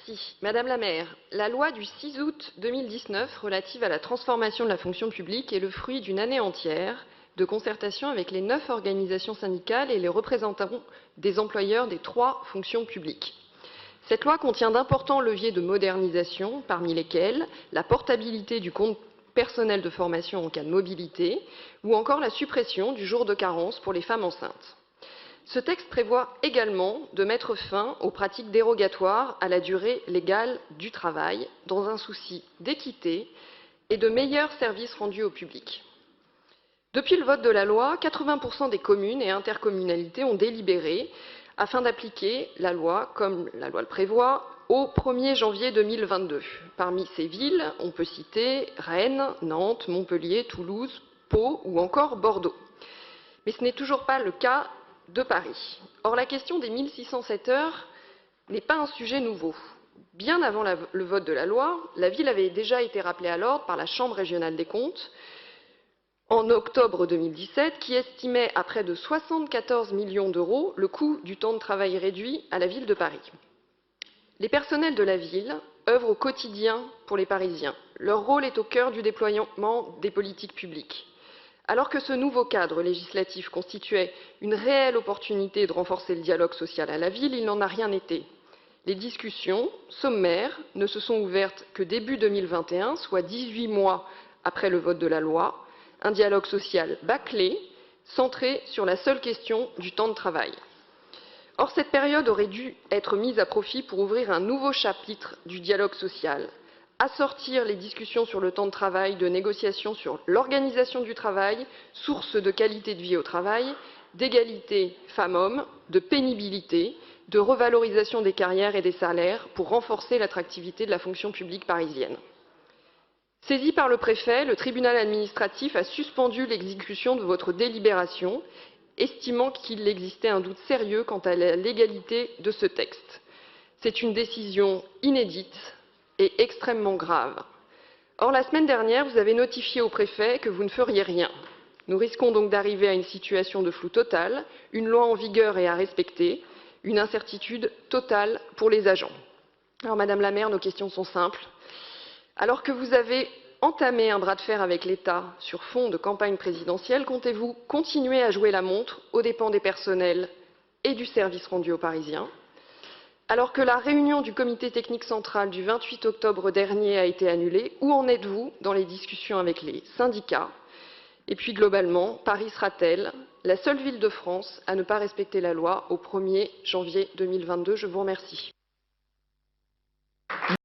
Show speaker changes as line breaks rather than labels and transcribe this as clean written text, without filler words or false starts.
Merci. Madame la maire, la loi du 6 août 2019 relative à la transformation de la fonction publique est le fruit d'une année entière de concertation avec les 9 organisations syndicales et les représentants des employeurs des 3 fonctions publiques. Cette loi contient d'importants leviers de modernisation, parmi lesquels la portabilité du compte personnel de formation en cas de mobilité ou encore la suppression du jour de carence pour les femmes enceintes. Ce texte prévoit également de mettre fin aux pratiques dérogatoires à la durée légale du travail, dans un souci d'équité et de meilleurs services rendus au public. Depuis le vote de la loi, 80% des communes et intercommunalités ont délibéré afin d'appliquer la loi, comme la loi le prévoit, au 1er janvier 2022. Parmi ces villes, on peut citer Rennes, Nantes, Montpellier, Toulouse, Pau ou encore Bordeaux. Mais ce n'est toujours pas le cas de Paris. Or, la question des 1607 heures n'est pas un sujet nouveau. Bien avant le vote de la loi, la ville avait déjà été rappelée à l'ordre par la Chambre régionale des comptes en octobre 2017, qui estimait à près de 74 millions d'euros le coût du temps de travail réduit à la ville de Paris. Les personnels de la ville œuvrent au quotidien pour les Parisiens. Leur rôle est au cœur du déploiement des politiques publiques. Alors que ce nouveau cadre législatif constituait une réelle opportunité de renforcer le dialogue social à la ville, il n'en a rien été. Les discussions sommaires ne se sont ouvertes que début 2021, soit 18 mois après le vote de la loi, un dialogue social bâclé, centré sur la seule question du temps de travail. Or, cette période aurait dû être mise à profit pour ouvrir un nouveau chapitre du dialogue social, assortir les discussions sur le temps de travail de négociations sur l'organisation du travail, source de qualité de vie au travail, d'égalité femmes-hommes, de pénibilité, de revalorisation des carrières et des salaires pour renforcer l'attractivité de la fonction publique parisienne. Saisi par le préfet, le tribunal administratif a suspendu l'exécution de votre délibération, estimant qu'il existait un doute sérieux quant à la légalité de ce texte. C'est une décision inédite et extrêmement grave. Or, la semaine dernière, vous avez notifié au préfet que vous ne feriez rien. Nous risquons donc d'arriver à une situation de flou total, une loi en vigueur et à respecter, une incertitude totale pour les agents. Alors, Madame la maire, nos questions sont simples. Alors que vous avez entamé un bras de fer avec l'État sur fond de campagne présidentielle, comptez-vous continuer à jouer la montre aux dépens des personnels et du service rendu aux Parisiens? Alors que la réunion du comité technique central du 28 octobre dernier a été annulée, où en êtes-vous dans les discussions avec les syndicats? Et puis globalement, Paris sera-t-elle la seule ville de France à ne pas respecter la loi au 1er janvier 2022? Je vous remercie.